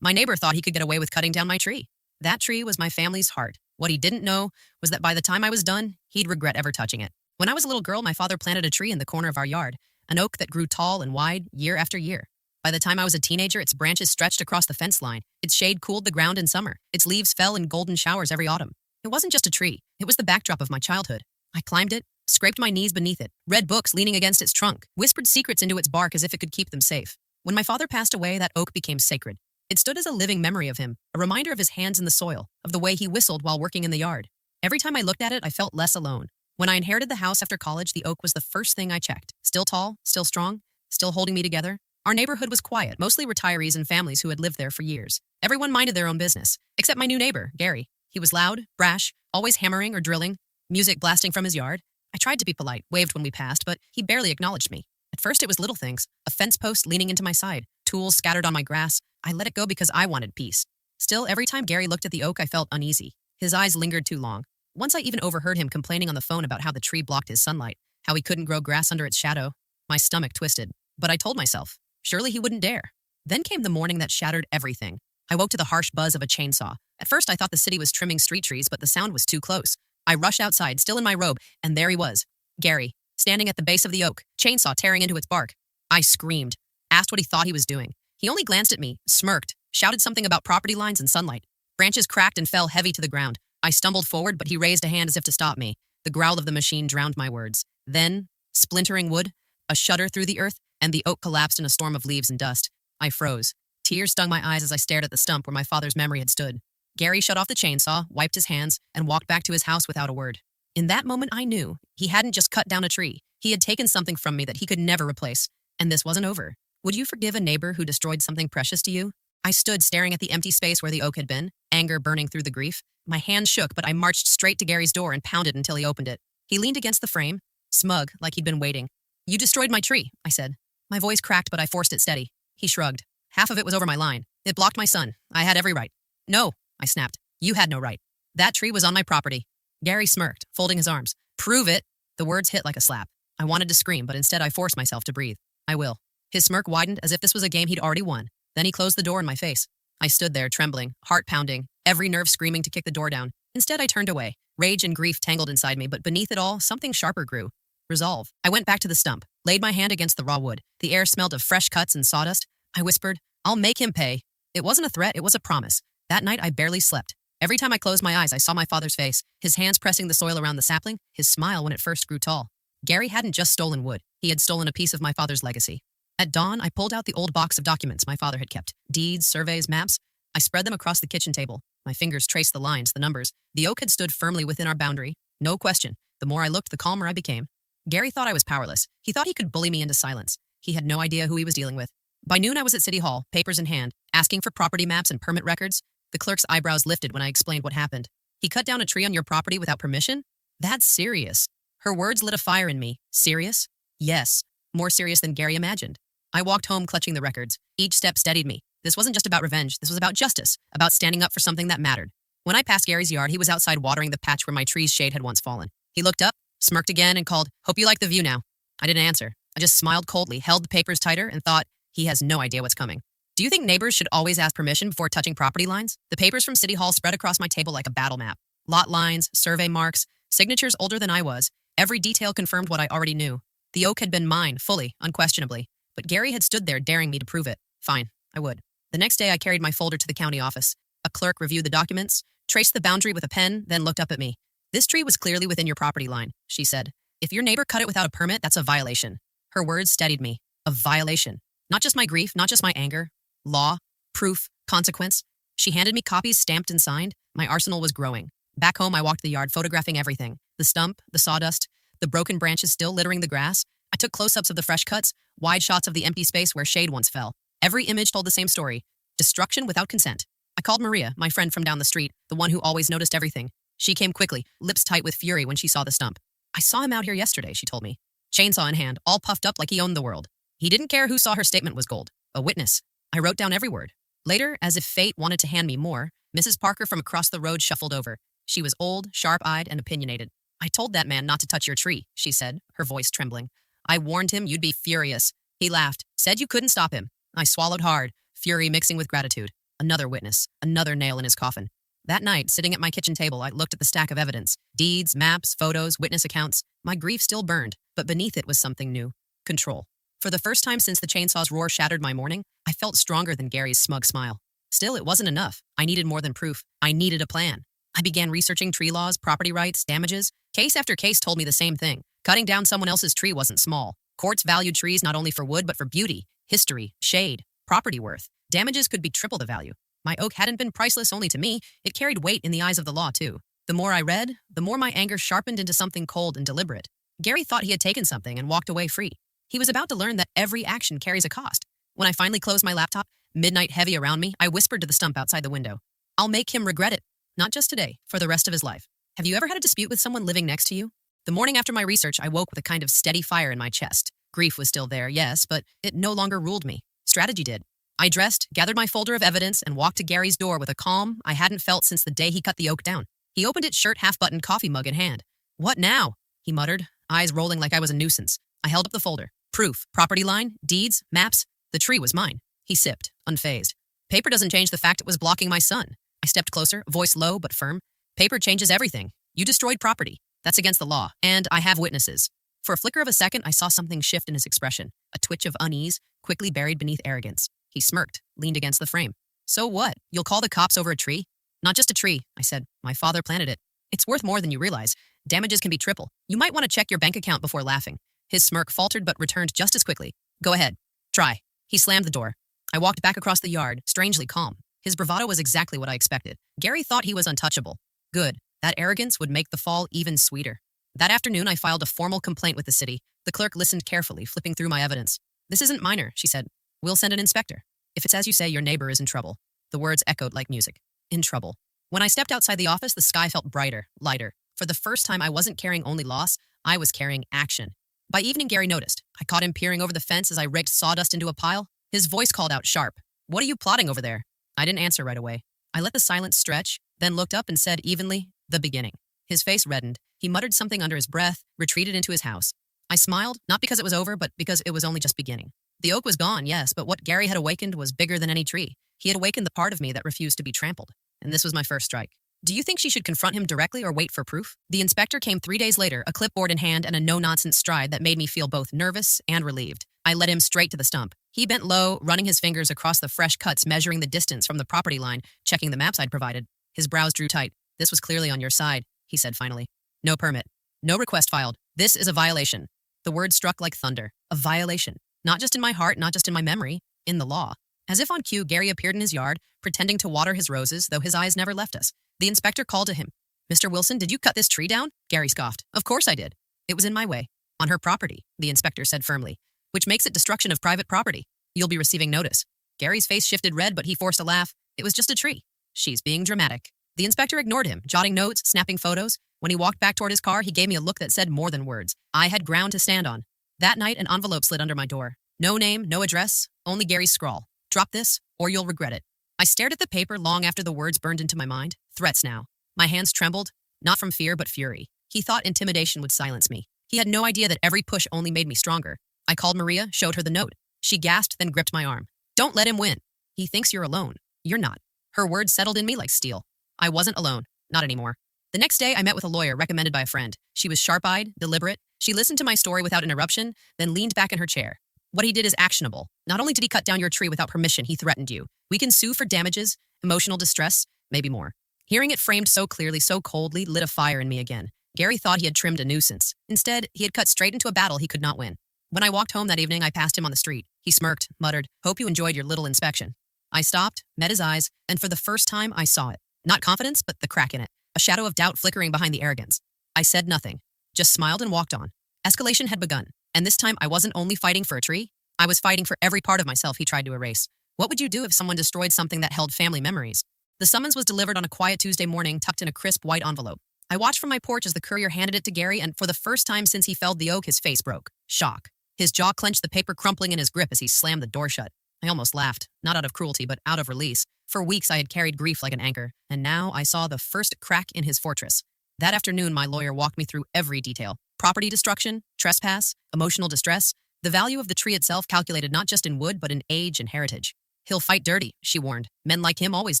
My neighbor thought he could get away with cutting down my tree. That tree was my family's heart. What he didn't know was that by the time I was done, he'd regret ever touching it. When I was a little girl, my father planted a tree in the corner of our yard, an oak that grew tall and wide year after year. By the time I was a teenager, its branches stretched across the fence line. Its shade cooled the ground in summer. Its leaves fell in golden showers every autumn. It wasn't just a tree. It was the backdrop of my childhood. I climbed it, scraped my knees beneath it, read books leaning against its trunk, whispered secrets into its bark as if it could keep them safe. When my father passed away, that oak became sacred. It stood as a living memory of him, a reminder of his hands in the soil, of the way he whistled while working in the yard. Every time I looked at it, I felt less alone. When I inherited the house after college, the oak was the first thing I checked. Still tall, still strong, still holding me together. Our neighborhood was quiet, mostly retirees and families who had lived there for years. Everyone minded their own business, except my new neighbor, Gary. He was loud, brash, always hammering or drilling, music blasting from his yard. I tried to be polite, waved when we passed, but he barely acknowledged me. At first it was little things, a fence post leaning into my side, tools scattered on my grass. I let it go because I wanted peace. Still, every time Gary looked at the oak, I felt uneasy. His eyes lingered too long. Once I even overheard him complaining on the phone about how the tree blocked his sunlight, how he couldn't grow grass under its shadow. My stomach twisted, but I told myself, surely he wouldn't dare. Then came the morning that shattered everything. I woke to the harsh buzz of a chainsaw. At first, I thought the city was trimming street trees, but the sound was too close. I rushed outside, still in my robe, and there he was, Gary, standing at the base of the oak, chainsaw tearing into its bark. I screamed, asked what he thought he was doing. He only glanced at me, smirked, shouted something about property lines and sunlight. Branches cracked and fell heavy to the ground. I stumbled forward, but he raised a hand as if to stop me. The growl of the machine drowned my words. Then, splintering wood, a shudder through the earth, and the oak collapsed in a storm of leaves and dust. I froze. Tears stung my eyes as I stared at the stump where my father's memory had stood. Gary shut off the chainsaw, wiped his hands, and walked back to his house without a word. In that moment, I knew he hadn't just cut down a tree. He had taken something from me that he could never replace. And this wasn't over. Would you forgive a neighbor who destroyed something precious to you? I stood staring at the empty space where the oak had been, anger burning through the grief. My hand shook, but I marched straight to Gary's door and pounded until he opened it. He leaned against the frame, smug, like he'd been waiting. You destroyed my tree, I said. My voice cracked, but I forced it steady. He shrugged. Half of it was over my line. It blocked my sun. I had every right. No, I snapped. You had no right. That tree was on my property. Gary smirked, folding his arms. Prove it. The words hit like a slap. I wanted to scream, but instead I forced myself to breathe. I will. His smirk widened as if this was a game he'd already won. Then he closed the door in my face. I stood there, trembling, heart pounding, every nerve screaming to kick the door down. Instead, I turned away. Rage and grief tangled inside me, but beneath it all, something sharper grew. Resolve. I went back to the stump, laid my hand against the raw wood. The air smelled of fresh cuts and sawdust. I whispered, I'll make him pay. It wasn't a threat, it was a promise. That night, I barely slept. Every time I closed my eyes, I saw my father's face, his hands pressing the soil around the sapling, his smile when it first grew tall. Gary hadn't just stolen wood. He had stolen a piece of my father's legacy. At dawn, I pulled out the old box of documents my father had kept. Deeds, surveys, maps. I spread them across the kitchen table. My fingers traced the lines, the numbers. The oak had stood firmly within our boundary. No question. The more I looked, the calmer I became. Gary thought I was powerless. He thought he could bully me into silence. He had no idea who he was dealing with. By noon, I was at City Hall, papers in hand, asking for property maps and permit records. The clerk's eyebrows lifted when I explained what happened. He cut down a tree on your property without permission? That's serious. Her words lit a fire in me. Serious? Yes. More serious than Gary imagined. I walked home clutching the records. Each step steadied me. This wasn't just about revenge. This was about justice, about standing up for something that mattered. When I passed Gary's yard, he was outside watering the patch where my tree's shade had once fallen. He looked up, smirked again, and called, "Hope you like the view now." I didn't answer. I just smiled coldly, held the papers tighter, and thought, he has no idea what's coming. Do you think neighbors should always ask permission before touching property lines? The papers from City Hall spread across my table like a battle map. Lot lines, survey marks, signatures older than I was. Every detail confirmed what I already knew. The oak had been mine, fully, unquestionably. But Gary had stood there daring me to prove it. Fine, I would. The next day, I carried my folder to the county office. A clerk reviewed the documents, traced the boundary with a pen, then looked up at me. This tree was clearly within your property line, she said. If your neighbor cut it without a permit, that's a violation. Her words steadied me. A violation. Not just my grief, not just my anger. Law, proof, consequence. She handed me copies stamped and signed. My arsenal was growing. Back home, I walked the yard, photographing everything. The stump, the sawdust, the broken branches still littering the grass. I took close-ups of the fresh cuts, wide shots of the empty space where shade once fell. Every image told the same story. Destruction without consent. I called Maria, my friend from down the street, the one who always noticed everything. She came quickly, lips tight with fury when she saw the stump. I saw him out here yesterday, she told me. Chainsaw in hand, all puffed up like he owned the world. He didn't care who saw her statement was gold. A witness. I wrote down every word. Later, as if fate wanted to hand me more, Mrs. Parker from across the road shuffled over. She was old, sharp-eyed, and opinionated. I told that man not to touch your tree, she said, her voice trembling. I warned him you'd be furious. He laughed, said you couldn't stop him. I swallowed hard, fury mixing with gratitude. Another witness, another nail in his coffin. That night, sitting at my kitchen table, I looked at the stack of evidence deeds, maps, photos, witness accounts. My grief still burned, but beneath it was something new control. For the first time since the chainsaw's roar shattered my morning, I felt stronger than Gary's smug smile. Still, it wasn't enough. I needed more than proof. I needed a plan. I began researching tree laws, property rights, damages. Case after case told me the same thing. Cutting down someone else's tree wasn't small. Courts valued trees not only for wood, but for beauty, history, shade, property worth. Damages could be triple the value. My oak hadn't been priceless only to me. It carried weight in the eyes of the law, too. The more I read, the more my anger sharpened into something cold and deliberate. Gary thought he had taken something and walked away free. He was about to learn that every action carries a cost. When I finally closed my laptop, midnight heavy around me, I whispered to the stump outside the window. I'll make him regret it. Not just today, for the rest of his life. Have you ever had a dispute with someone living next to you? The morning after my research, I woke with a kind of steady fire in my chest. Grief was still there, yes, but it no longer ruled me. Strategy did. I dressed, gathered my folder of evidence, and walked to Gary's door with a calm I hadn't felt since the day he cut the oak down. He opened it, shirt half-buttoned, coffee mug in hand. What now? He muttered, eyes rolling like I was a nuisance. I held up the folder. Proof, property line, deeds, maps. The tree was mine. He sipped, unfazed. Paper doesn't change the fact it was blocking my sun. I stepped closer, voice low but firm. Paper changes everything. You destroyed property. That's against the law, and I have witnesses. For a flicker of a second, I saw something shift in his expression, a twitch of unease, quickly buried beneath arrogance. He smirked, leaned against the frame. So what? You'll call the cops over a tree? Not just a tree, I said. My father planted it. It's worth more than you realize. Damages can be triple. You might want to check your bank account before laughing. His smirk faltered but returned just as quickly. Go ahead. Try. He slammed the door. I walked back across the yard, strangely calm. His bravado was exactly what I expected. Gary thought he was untouchable. Good. That arrogance would make the fall even sweeter. That afternoon, I filed a formal complaint with the city. The clerk listened carefully, flipping through my evidence. This isn't minor, she said. We'll send an inspector. If it's as you say, your neighbor is in trouble. The words echoed like music. In trouble. When I stepped outside the office, the sky felt brighter, lighter. For the first time, I wasn't carrying only loss, I was carrying action. By evening, Gary noticed. I caught him peering over the fence as I raked sawdust into a pile. His voice called out sharp. What are you plotting over there? I didn't answer right away. I let the silence stretch, then looked up and said evenly, the beginning. His face reddened. He muttered something under his breath, retreated into his house. I smiled, not because it was over, but because it was only just beginning. The oak was gone, yes, but what Gary had awakened was bigger than any tree. He had awakened the part of me that refused to be trampled. And this was my first strike. Do you think she should confront him directly or wait for proof? The inspector came 3 days later, a clipboard in hand and a no-nonsense stride that made me feel both nervous and relieved. I led him straight to the stump. He bent low, running his fingers across the fresh cuts, measuring the distance from the property line, checking the maps I'd provided. His brows drew tight. This was clearly on your side, he said finally. No permit. No request filed. This is a violation. The word struck like thunder. A violation. Not just in my heart, not just in my memory, in the law. As if on cue, Gary appeared in his yard, pretending to water his roses, though his eyes never left us. The inspector called to him. Mr. Wilson, did you cut this tree down? Gary scoffed. Of course I did. It was in my way. On her property, the inspector said firmly, which makes it destruction of private property. You'll be receiving notice. Gary's face shifted red, but he forced a laugh. It was just a tree. She's being dramatic. The inspector ignored him, jotting notes, snapping photos. When he walked back toward his car, he gave me a look that said more than words. I had ground to stand on. That night, an envelope slid under my door. No name, no address, only Gary's scrawl. Drop this, or you'll regret it. I stared at the paper long after the words burned into my mind. Threats now. My hands trembled, not from fear, but fury. He thought intimidation would silence me. He had no idea that every push only made me stronger. I called Maria, showed her the note. She gasped, then gripped my arm. Don't let him win. He thinks you're alone. You're not. Her words settled in me like steel. I wasn't alone. Not anymore. The next day, I met with a lawyer recommended by a friend. She was sharp-eyed, deliberate. She listened to my story without interruption, then leaned back in her chair. What he did is actionable. Not only did he cut down your tree without permission, he threatened you. We can sue for damages, emotional distress, maybe more. Hearing it framed so clearly, so coldly, lit a fire in me again. Gary thought he had trimmed a nuisance. Instead, he had cut straight into a battle he could not win. When I walked home that evening, I passed him on the street. He smirked, muttered, "Hope you enjoyed your little inspection." I stopped, met his eyes, and for the first time, I saw it. Not confidence, but the crack in it. A shadow of doubt flickering behind the arrogance. I said nothing, just smiled and walked on. Escalation had begun, and this time I wasn't only fighting for a tree, I was fighting for every part of myself he tried to erase. What would you do if someone destroyed something that held family memories? The summons was delivered on a quiet Tuesday morning, tucked in a crisp white envelope. I watched from my porch as the courier handed it to Gary, and for the first time since he felled the oak, his face broke. Shock. His jaw clenched, the paper crumpling in his grip as he slammed the door shut. I almost laughed, not out of cruelty, but out of release. For weeks I had carried grief like an anchor, and now I saw the first crack in his fortress. That afternoon, my lawyer walked me through every detail. Property destruction, trespass, emotional distress, the value of the tree itself calculated not just in wood, but in age and heritage. He'll fight dirty, she warned. Men like him always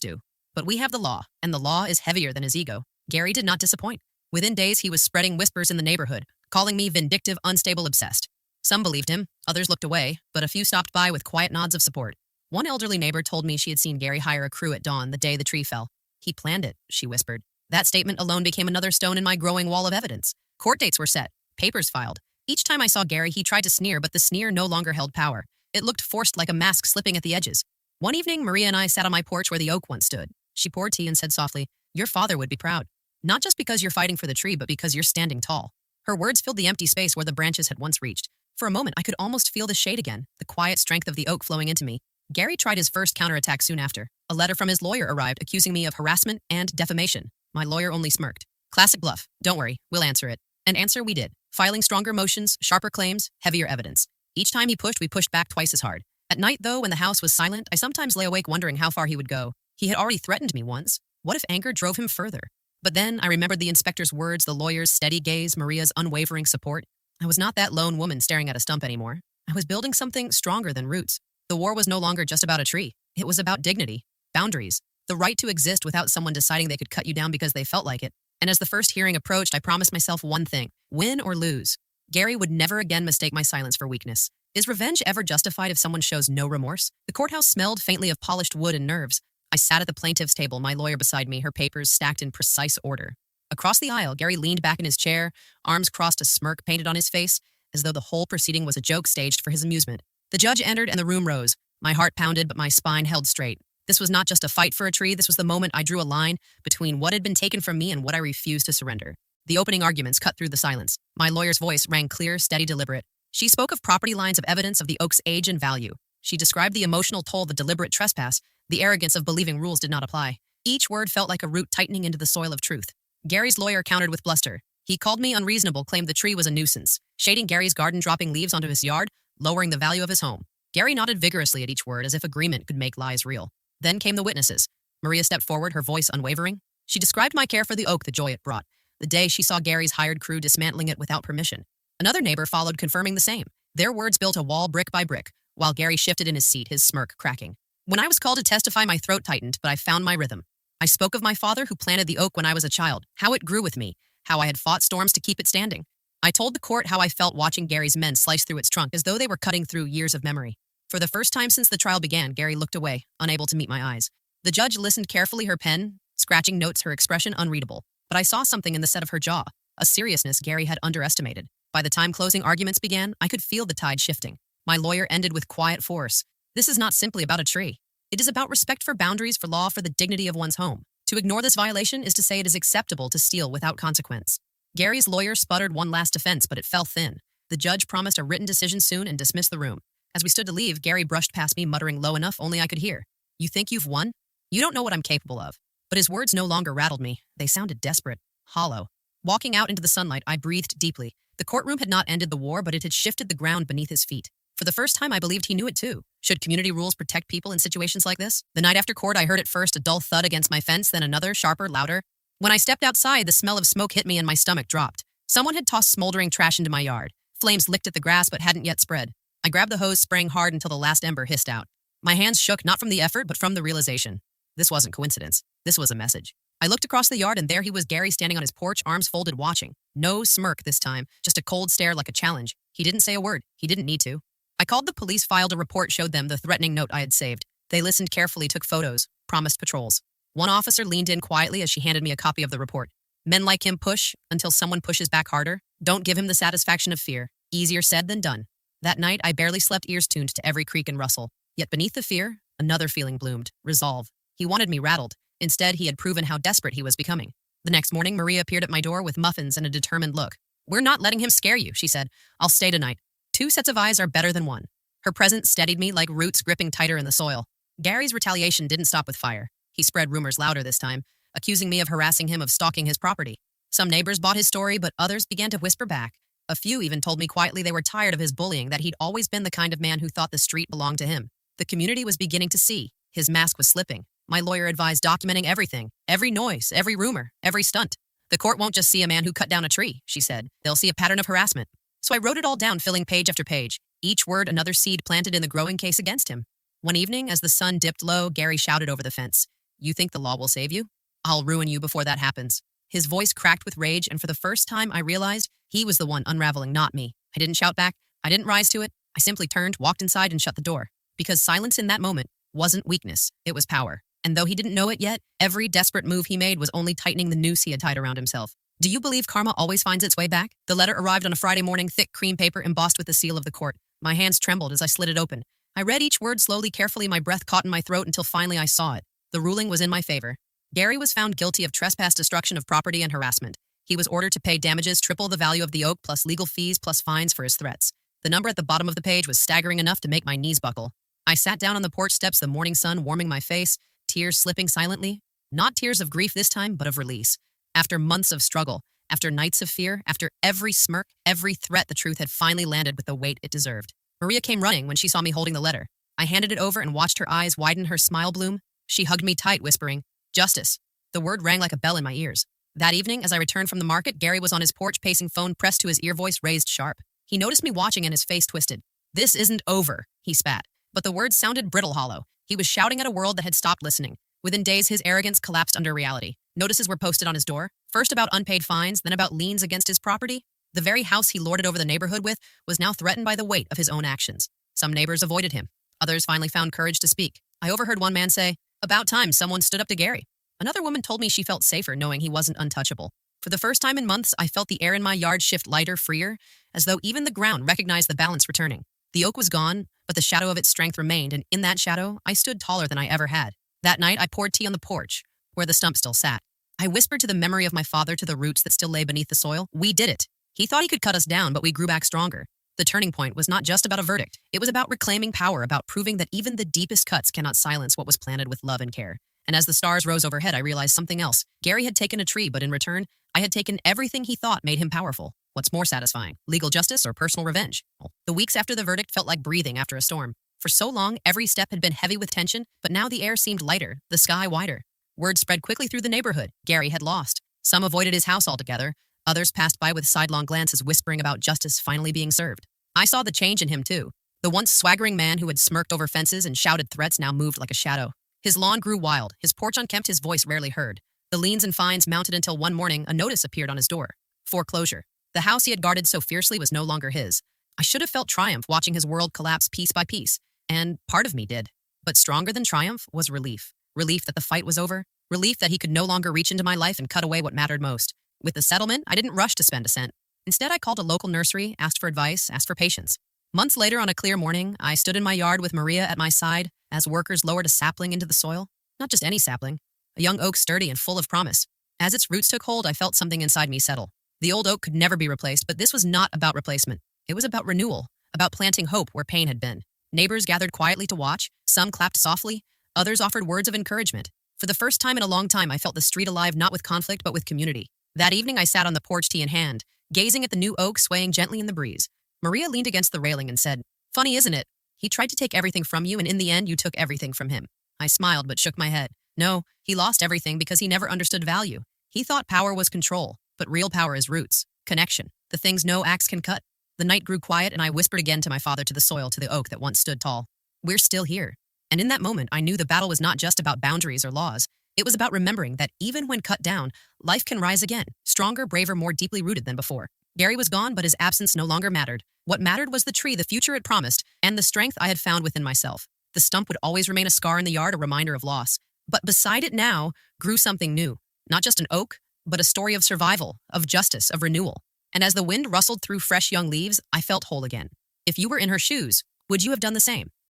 do. But we have the law, and the law is heavier than his ego. Gary did not disappoint. Within days, he was spreading whispers in the neighborhood, calling me vindictive, unstable, obsessed. Some believed him, others looked away, but a few stopped by with quiet nods of support. One elderly neighbor told me she had seen Gary hire a crew at dawn the day the tree fell. He planned it, she whispered. That statement alone became another stone in my growing wall of evidence. Court dates were set, papers filed. Each time I saw Gary, he tried to sneer, but the sneer no longer held power. It looked forced, like a mask slipping at the edges. One evening, Maria and I sat on my porch where the oak once stood. She poured tea and said softly, "Your father would be proud. Not just because you're fighting for the tree, but because you're standing tall." Her words filled the empty space where the branches had once reached. For a moment, I could almost feel the shade again, the quiet strength of the oak flowing into me. Gary tried his first counterattack soon after. A letter from his lawyer arrived accusing me of harassment and defamation. My lawyer only smirked. Classic bluff. Don't worry, we'll answer it. And answer we did, filing stronger motions, sharper claims, heavier evidence. Each time he pushed, we pushed back twice as hard. At night, though, when the house was silent, I sometimes lay awake wondering how far he would go. He had already threatened me once. What if anger drove him further? But then I remembered the inspector's words, the lawyer's steady gaze, Maria's unwavering support. I was not that lone woman staring at a stump anymore. I was building something stronger than roots. The war was no longer just about a tree. It was about dignity, boundaries, the right to exist without someone deciding they could cut you down because they felt like it. And as the first hearing approached, I promised myself one thing: win or lose. Gary would never again mistake my silence for weakness. Is revenge ever justified if someone shows no remorse? The courthouse smelled faintly of polished wood and nerves. I sat at the plaintiff's table, my lawyer beside me, her papers stacked in precise order. Across the aisle, Gary leaned back in his chair, arms crossed, a smirk painted on his face, as though the whole proceeding was a joke staged for his amusement. The judge entered and the room rose. My heart pounded, but my spine held straight. This was not just a fight for a tree. This was the moment I drew a line between what had been taken from me and what I refused to surrender. The opening arguments cut through the silence. My lawyer's voice rang clear, steady, deliberate. She spoke of property lines of evidence of the oak's age and value. She described the emotional toll, the deliberate trespass, the arrogance of believing rules did not apply. Each word felt like a root tightening into the soil of truth. Gary's lawyer countered with bluster. He called me unreasonable, claimed the tree was a nuisance, shading Gary's garden, dropping leaves onto his yard, lowering the value of his home. Gary nodded vigorously at each word, as if agreement could make lies real. Then came the witnesses. Maria stepped forward, her voice unwavering. She described my care for the oak, the joy it brought, the day she saw Gary's hired crew dismantling it without permission. Another neighbor followed, confirming the same. Their words built a wall brick by brick, while Gary shifted in his seat, his smirk cracking. When I was called to testify, my throat tightened, but I found my rhythm. I spoke of my father who planted the oak when I was a child, how it grew with me, how I had fought storms to keep it standing. I told the court how I felt watching Gary's men slice through its trunk as though they were cutting through years of memory. For the first time since the trial began, Gary looked away, unable to meet my eyes. The judge listened carefully, her pen scratching notes, her expression unreadable. But I saw something in the set of her jaw, a seriousness Gary had underestimated. By the time closing arguments began, I could feel the tide shifting. My lawyer ended with quiet force. This is not simply about a tree. It is about respect for boundaries, for law, for the dignity of one's home. To ignore this violation is to say it is acceptable to steal without consequence. Gary's lawyer sputtered one last defense, but it fell thin. The judge promised a written decision soon and dismissed the room. As we stood to leave, Gary brushed past me, muttering low enough only I could hear, "You think you've won? You don't know what I'm capable of." But his words no longer rattled me. They sounded desperate, hollow. Walking out into the sunlight, I breathed deeply. The courtroom had not ended the war, but it had shifted the ground beneath his feet. For the first time, I believed he knew it too. Should community rules protect people in situations like this? The night after court, I heard at first a dull thud against my fence, then another, sharper, louder. When I stepped outside, the smell of smoke hit me and my stomach dropped. Someone had tossed smoldering trash into my yard. Flames licked at the grass but hadn't yet spread. I grabbed the hose, spraying hard until the last ember hissed out. My hands shook, not from the effort, but from the realization. This wasn't coincidence. This was a message. I looked across the yard, and there he was, Gary, standing on his porch, arms folded, watching. No smirk this time, just a cold stare like a challenge. He didn't say a word. He didn't need to. I called the police, filed a report, showed them the threatening note I had saved. They listened carefully, took photos, promised patrols. One officer leaned in quietly as she handed me a copy of the report. Men like him push until someone pushes back harder. Don't give him the satisfaction of fear. Easier said than done. That night, I barely slept, ears tuned to every creak and rustle. Yet beneath the fear, another feeling bloomed, resolve. He wanted me rattled. Instead, he had proven how desperate he was becoming. The next morning, Maria appeared at my door with muffins and a determined look. "We're not letting him scare you," she said. "I'll stay tonight. 2 sets of eyes are better than 1. Her presence steadied me like roots gripping tighter in the soil. Gary's retaliation didn't stop with fire. He spread rumors louder this time, accusing me of harassing him, of stalking his property. Some neighbors bought his story, but others began to whisper back. A few even told me quietly they were tired of his bullying, that he'd always been the kind of man who thought the street belonged to him. The community was beginning to see. His mask was slipping. My lawyer advised documenting everything, every noise, every rumor, every stunt. "The court won't just see a man who cut down a tree," she said. "They'll see a pattern of harassment." So I wrote it all down, filling page after page, each word another seed planted in the growing case against him. One evening, as the sun dipped low, Gary shouted over the fence, "You think the law will save you? I'll ruin you before that happens." His voice cracked with rage, and for the first time I realized he was the one unraveling, not me. I didn't shout back. I didn't rise to it. I simply turned, walked inside, and shut the door. Because silence in that moment wasn't weakness, it was power. And though he didn't know it yet, every desperate move he made was only tightening the noose he had tied around himself. Do you believe karma always finds its way back? The letter arrived on a Friday morning, thick cream paper embossed with the seal of the court. My hands trembled as I slid it open. I read each word slowly, carefully, my breath caught in my throat until finally I saw it. The ruling was in my favor. Gary was found guilty of trespass, destruction of property, and harassment. He was ordered to pay damages triple the value of the oak, plus legal fees, plus fines for his threats. The number at the bottom of the page was staggering enough to make my knees buckle. I sat down on the porch steps, the morning sun warming my face, tears slipping silently. Not tears of grief this time, but of release. After months of struggle, after nights of fear, after every smirk, every threat, the truth had finally landed with the weight it deserved. Maria came running when she saw me holding the letter. I handed it over and watched her eyes widen, her smile bloom. She hugged me tight, whispering, "Justice." The word rang like a bell in my ears. That evening, as I returned from the market, Gary was on his porch, pacing, phone pressed to his ear, voice raised sharp. He noticed me watching and his face twisted. "This isn't over," he spat. But the words sounded brittle, hollow. He was shouting at a world that had stopped listening. Within days, his arrogance collapsed under reality. Notices were posted on his door, first about unpaid fines, then about liens against his property. The very house he lorded over the neighborhood with was now threatened by the weight of his own actions. Some neighbors avoided him. Others finally found courage to speak. I overheard one man say, "About time someone stood up to Gary." Another woman told me she felt safer knowing he wasn't untouchable. For the first time in months, I felt the air in my yard shift lighter, freer, as though even the ground recognized the balance returning. The oak was gone, but the shadow of its strength remained, and in that shadow, I stood taller than I ever had. That night, I poured tea on the porch, where the stump still sat. I whispered to the memory of my father, to the roots that still lay beneath the soil. We did it. He thought he could cut us down, but we grew back stronger. The turning point was not just about a verdict. It was about reclaiming power, about proving that even the deepest cuts cannot silence what was planted with love and care. And as the stars rose overhead, I realized something else. Gary had taken a tree, but in return, I had taken everything he thought made him powerful. What's more satisfying, legal justice or personal revenge? The weeks after the verdict felt like breathing after a storm. For so long, every step had been heavy with tension, but now the air seemed lighter, the sky wider. Word spread quickly through the neighborhood. Gary had lost. Some avoided his house altogether. Others passed by with sidelong glances, whispering about justice finally being served. I saw the change in him, too. The once swaggering man who had smirked over fences and shouted threats now moved like a shadow. His lawn grew wild, his porch unkempt, his voice rarely heard. The liens and fines mounted until one morning a notice appeared on his door. Foreclosure. The house he had guarded so fiercely was no longer his. I should have felt triumph watching his world collapse piece by piece, and part of me did. But stronger than triumph was relief. Relief that the fight was over. Relief that he could no longer reach into my life and cut away what mattered most. With the settlement, I didn't rush to spend a cent. Instead, I called a local nursery, asked for advice, asked for patience. Months later, on a clear morning, I stood in my yard with Maria at my side as workers lowered a sapling into the soil. Not just any sapling, a young oak sturdy and full of promise. As its roots took hold, I felt something inside me settle. The old oak could never be replaced, but this was not about replacement. It was about renewal, about planting hope where pain had been. Neighbors gathered quietly to watch. Some clapped softly. Others offered words of encouragement. For the first time in a long time, I felt the street alive, not with conflict, but with community. That evening, I sat on the porch, tea in hand, gazing at the new oak swaying gently in the breeze. Maria leaned against the railing and said, "Funny, isn't it? He tried to take everything from you, and in the end, you took everything from him." I smiled but shook my head. No, he lost everything because he never understood value. He thought power was control, but real power is roots, connection, the things no axe can cut. The night grew quiet, and I whispered again to my father, to the soil, to the oak that once stood tall. We're still here. And in that moment, I knew the battle was not just about boundaries or laws. It was about remembering that even when cut down, life can rise again, stronger, braver, more deeply rooted than before. Gary was gone, but his absence no longer mattered. What mattered was the tree, the future it promised, and the strength I had found within myself. The stump would always remain a scar in the yard, a reminder of loss. But beside it now grew something new. Not just an oak, but a story of survival, of justice, of renewal. And as the wind rustled through fresh young leaves, I felt whole again. If you were in her shoes, would you have done the same?